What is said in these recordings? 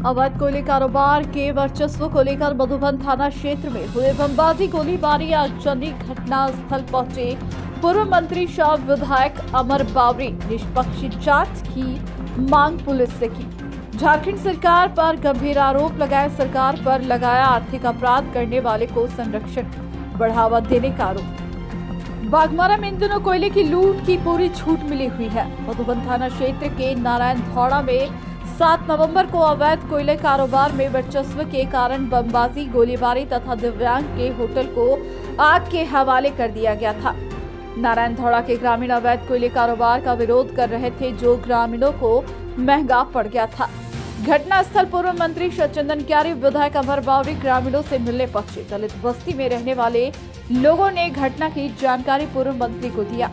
अवैध कोयले कारोबार के वर्चस्व को लेकर मधुबन थाना क्षेत्र में हुए बमबाजी गोलीबारी आगजनी घटना स्थल पहुंचे पूर्व मंत्री शाह विधायक अमर बावरी निष्पक्ष जांच की मांग पुलिस से की। झारखंड सरकार पर गंभीर आरोप लगाए, सरकार पर लगाया आर्थिक अपराध करने वाले को संरक्षण बढ़ावा देने का आरोप। बाघमारा में इन दिनों कोयले की लूट की पूरी छूट मिली हुई है। मधुबन थाना क्षेत्र के नारायण धौड़ा में 7 नवंबर को अवैध कोयले कारोबार में वर्चस्व के कारण बमबाजी, गोलीबारी तथा दिव्यांग के होटल को आग के हवाले कर दिया गया था। नारायण धौड़ा के ग्रामीण अवैध कोयले कारोबार का विरोध कर रहे थे, जो ग्रामीणों को महंगा पड़ गया था। घटना स्थल पूर्व मंत्री शचंदन क्यारी, विधायक अमर बावरी ग्रामीणों से मिलने पहुंचे। दलित बस्ती में रहने वाले लोगों ने घटना की जानकारी पूर्व मंत्री को दिया।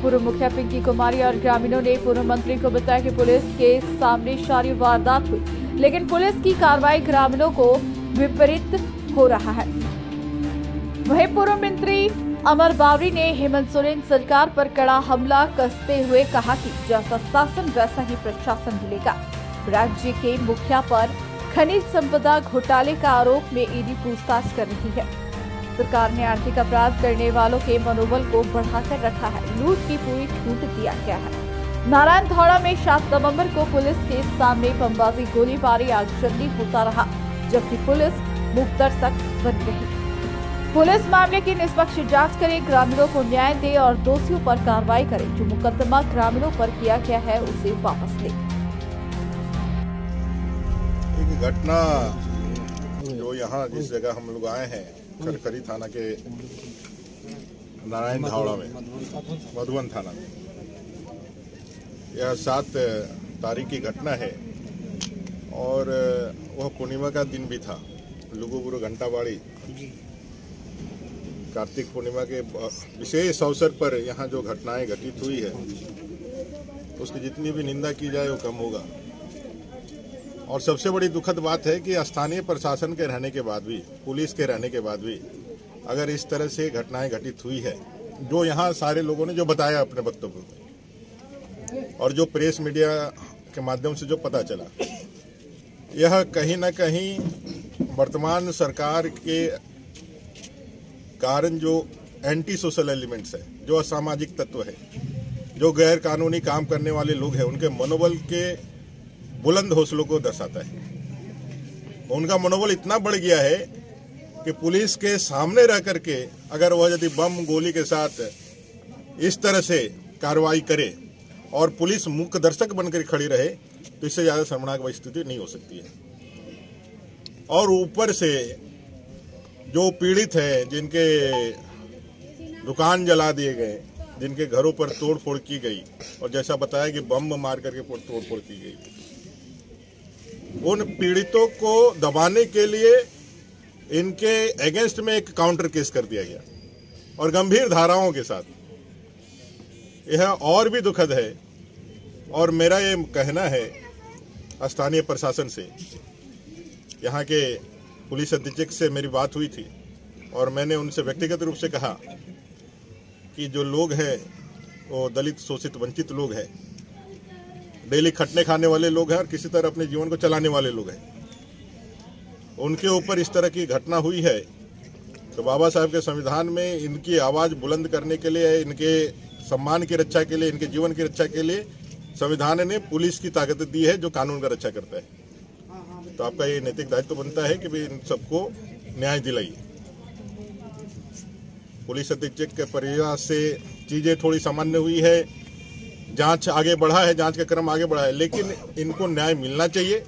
पूर्व मुखिया पिंकी कुमारी और ग्रामीणों ने पूर्व मंत्री को बताया कि पुलिस के सामने सारी वारदात हुई, लेकिन पुलिस की कार्रवाई ग्रामीणों को विपरीत हो रहा है। वहीं पूर्व मंत्री अमर बावरी ने हेमंत सोरेन सरकार पर कड़ा हमला कसते हुए कहा कि जैसा शासन वैसा ही प्रशासन मिलेगा। राज्य के मुखिया पर खनिज संपदा घोटाले का आरोप में ईडी पूछताछ कर रही है। सरकार ने आर्थिक अपराध करने वालों के मनोबल को बढ़ाकर रखा है। लूट की पूरी छूट दिया गया है। नारायण धौड़ा में 7 नवंबर को पुलिस के सामने बमबाजी, गोलीबारी, आगजनी होता रहा, जबकि पुलिस मूकदर्शक बन रही। पुलिस मामले की निष्पक्ष जांच करे, ग्रामीणों को न्याय दे और दोषियों पर कार्रवाई करे। जो मुकदमा ग्रामीणों पर किया गया है उसे वापस ले। घटना जो यहाँ जिस जगह हम लोग आए हैं, खरखरी थाना के नारायण धौड़ा में, मधुबन थाना में, यह 7 तारीख की घटना है और वह पूर्णिमा का दिन भी था। लुगुबुरु घंटाबाड़ी कार्तिक पूर्णिमा के विशेष अवसर पर यहाँ जो घटनाएं घटित हुई है, उसकी जितनी भी निंदा की जाए वो कम होगा। और सबसे बड़ी दुखद बात है कि स्थानीय प्रशासन के रहने के बाद भी, पुलिस के रहने के बाद भी, अगर इस तरह से घटनाएं घटित हुई है, जो यहाँ सारे लोगों ने जो बताया अपने वक्तव्य में और जो प्रेस मीडिया के माध्यम से जो पता चला, यह कहीं न कहीं वर्तमान सरकार के कारण जो एंटी सोशल एलिमेंट्स है, जो असामाजिक तत्व है, जो गैर कानूनी काम करने वाले लोग हैं, उनके मनोबल के बुलंद हौसलों को दर्शाता है। उनका मनोबल इतना बढ़ गया है कि पुलिस के सामने रह करके अगर वह यदि बम गोली के साथ इस तरह से कार्रवाई करे और पुलिस मुख्य दर्शक बनकर खड़ी रहे, तो इससे ज्यादा शर्मनाक स्थिति नहीं हो सकती है। और ऊपर से जो पीड़ित है, जिनके दुकान जला दिए गए, जिनके घरों पर तोड़फोड़ की गई और जैसा बताया कि बम मार करके तोड़फोड़ की गई, उन पीड़ितों को दबाने के लिए इनके अगेंस्ट में एक काउंटर केस कर दिया गया और गंभीर धाराओं के साथ। यह और भी दुखद है। और मेरा ये कहना है स्थानीय प्रशासन से, यहाँ के पुलिस अधीक्षक से मेरी बात हुई थी और मैंने उनसे व्यक्तिगत रूप से कहा कि जो लोग हैं वो दलित, शोषित, वंचित लोग हैं, डेली खटने खाने वाले लोग हैं और किसी तरह अपने जीवन को चलाने वाले लोग हैं। उनके ऊपर इस तरह की घटना हुई है तो बाबा साहब के संविधान में इनकी आवाज़ बुलंद करने के लिए, इनके सम्मान की रक्षा के लिए, इनके जीवन की रक्षा के लिए संविधान ने पुलिस की ताकत दी है, जो कानून का रक्षा करता है। तो आपका ये नैतिक दायित्व बनता है कि भाई इन सबको न्याय दिलाइए। पुलिस अधीक्षक के प्रयास से चीजें थोड़ी सामान्य हुई है, जांच आगे बढ़ा है, जांच का क्रम आगे बढ़ा है, लेकिन इनको न्याय मिलना चाहिए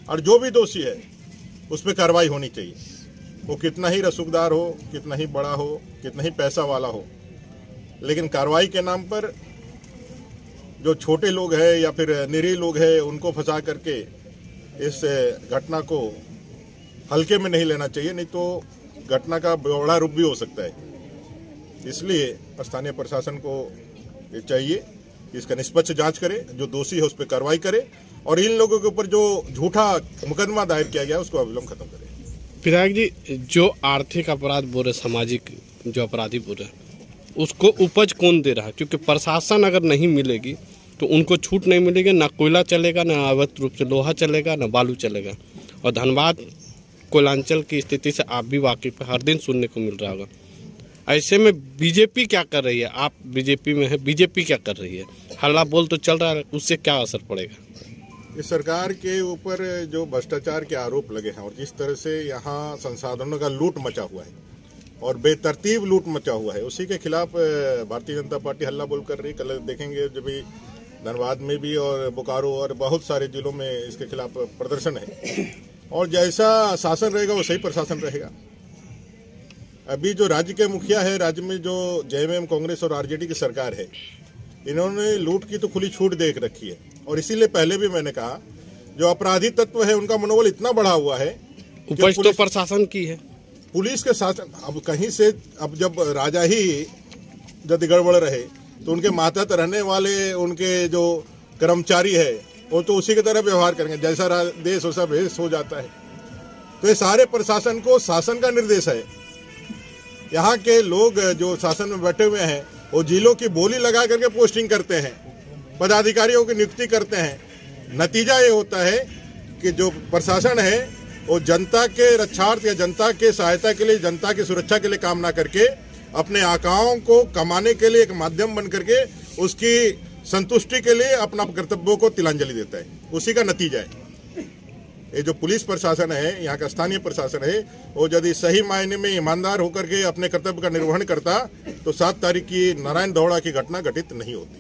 और जो भी दोषी है उस पर कार्रवाई होनी चाहिए। वो कितना ही रसूखदार हो, कितना ही बड़ा हो, कितना ही पैसा वाला हो, लेकिन कार्रवाई के नाम पर जो छोटे लोग हैं या फिर निरीह लोग हैं, उनको फंसा करके इस घटना को हल्के में नहीं लेना चाहिए, नहीं तो घटना का बड़ा रूप भी हो सकता है। इसलिए स्थानीय प्रशासन को ये चाहिए कि इसका निष्पक्ष जांच करे, जो दोषी है उस पर कार्रवाई करे और इन लोगों के ऊपर जो झूठा मुकदमा दायर किया गया उसको अविलंब खत्म करे। विधायक जी, जो आर्थिक अपराध बोल रहे, सामाजिक जो अपराधी बोल रहे, उसको उपज कौन दे रहा है? क्योंकि प्रशासन अगर नहीं मिलेगी तो उनको छूट नहीं मिलेगी, ना कोयला चलेगा, ना अवैध रूप से लोहा चलेगा, ना बालू चलेगा। और धनबाद कोयलांचल की स्थिति से आप भी वाकिफ है, हर दिन सुनने को मिल रहा होगा। ऐसे में बीजेपी क्या कर रही है? आप बीजेपी में है, बीजेपी क्या कर रही है? हल्ला बोल तो चल रहा है, उससे क्या असर पड़ेगा? इस सरकार के ऊपर जो भ्रष्टाचार के आरोप लगे हैं और जिस तरह से यहाँ संसाधनों का लूट मचा हुआ है और बेतरतीब लूट मचा हुआ है, उसी के खिलाफ भारतीय जनता पार्टी हल्ला बोल कर रही। कल देखेंगे जब भी धनबाद में भी और बोकारो और बहुत सारे जिलों में इसके खिलाफ प्रदर्शन है। और जैसा शासन रहेगा वो सही प्रशासन रहेगा। अभी जो राज्य के मुखिया है, राज्य में जो जेएमएम कांग्रेस और आरजेडी की सरकार है, इन्होंने लूट की तो खुली छूट देख रखी है। और इसीलिए पहले भी मैंने कहा जो अपराधी तत्व है उनका मनोबल इतना बढ़ा हुआ है। उपज तो प्रशासन की है, पुलिस के शासन। अब कहीं से अब जब राजा ही यदि गड़बड़ रहे तो उनके मातहत रहने वाले उनके जो कर्मचारी है वो तो उसी की तरह व्यवहार करेंगे, जैसा देश वैसा भेष हो जाता है। तो ये सारे प्रशासन को शासन का निर्देश है। यहाँ के लोग जो शासन में बैठे हुए हैं वो जिलों की बोली लगा करके पोस्टिंग करते हैं, पदाधिकारियों की नियुक्ति करते हैं। नतीजा ये होता है कि जो प्रशासन है वो जनता के रक्षार्थ या जनता के सहायता के लिए, जनता की सुरक्षा के लिए काम ना करके अपने आकाओं को कमाने के लिए एक माध्यम बन करके उसकी संतुष्टि के लिए अपना कर्तव्यों को तिलांजलि देता है। उसी का नतीजा है ये जो पुलिस प्रशासन है, यहाँ का स्थानीय प्रशासन है, वो यदि सही मायने में ईमानदार होकर के अपने कर्तव्य का निर्वहन करता तो 7 तारीख की नारायण दौड़ा की घटना घटित नहीं होती।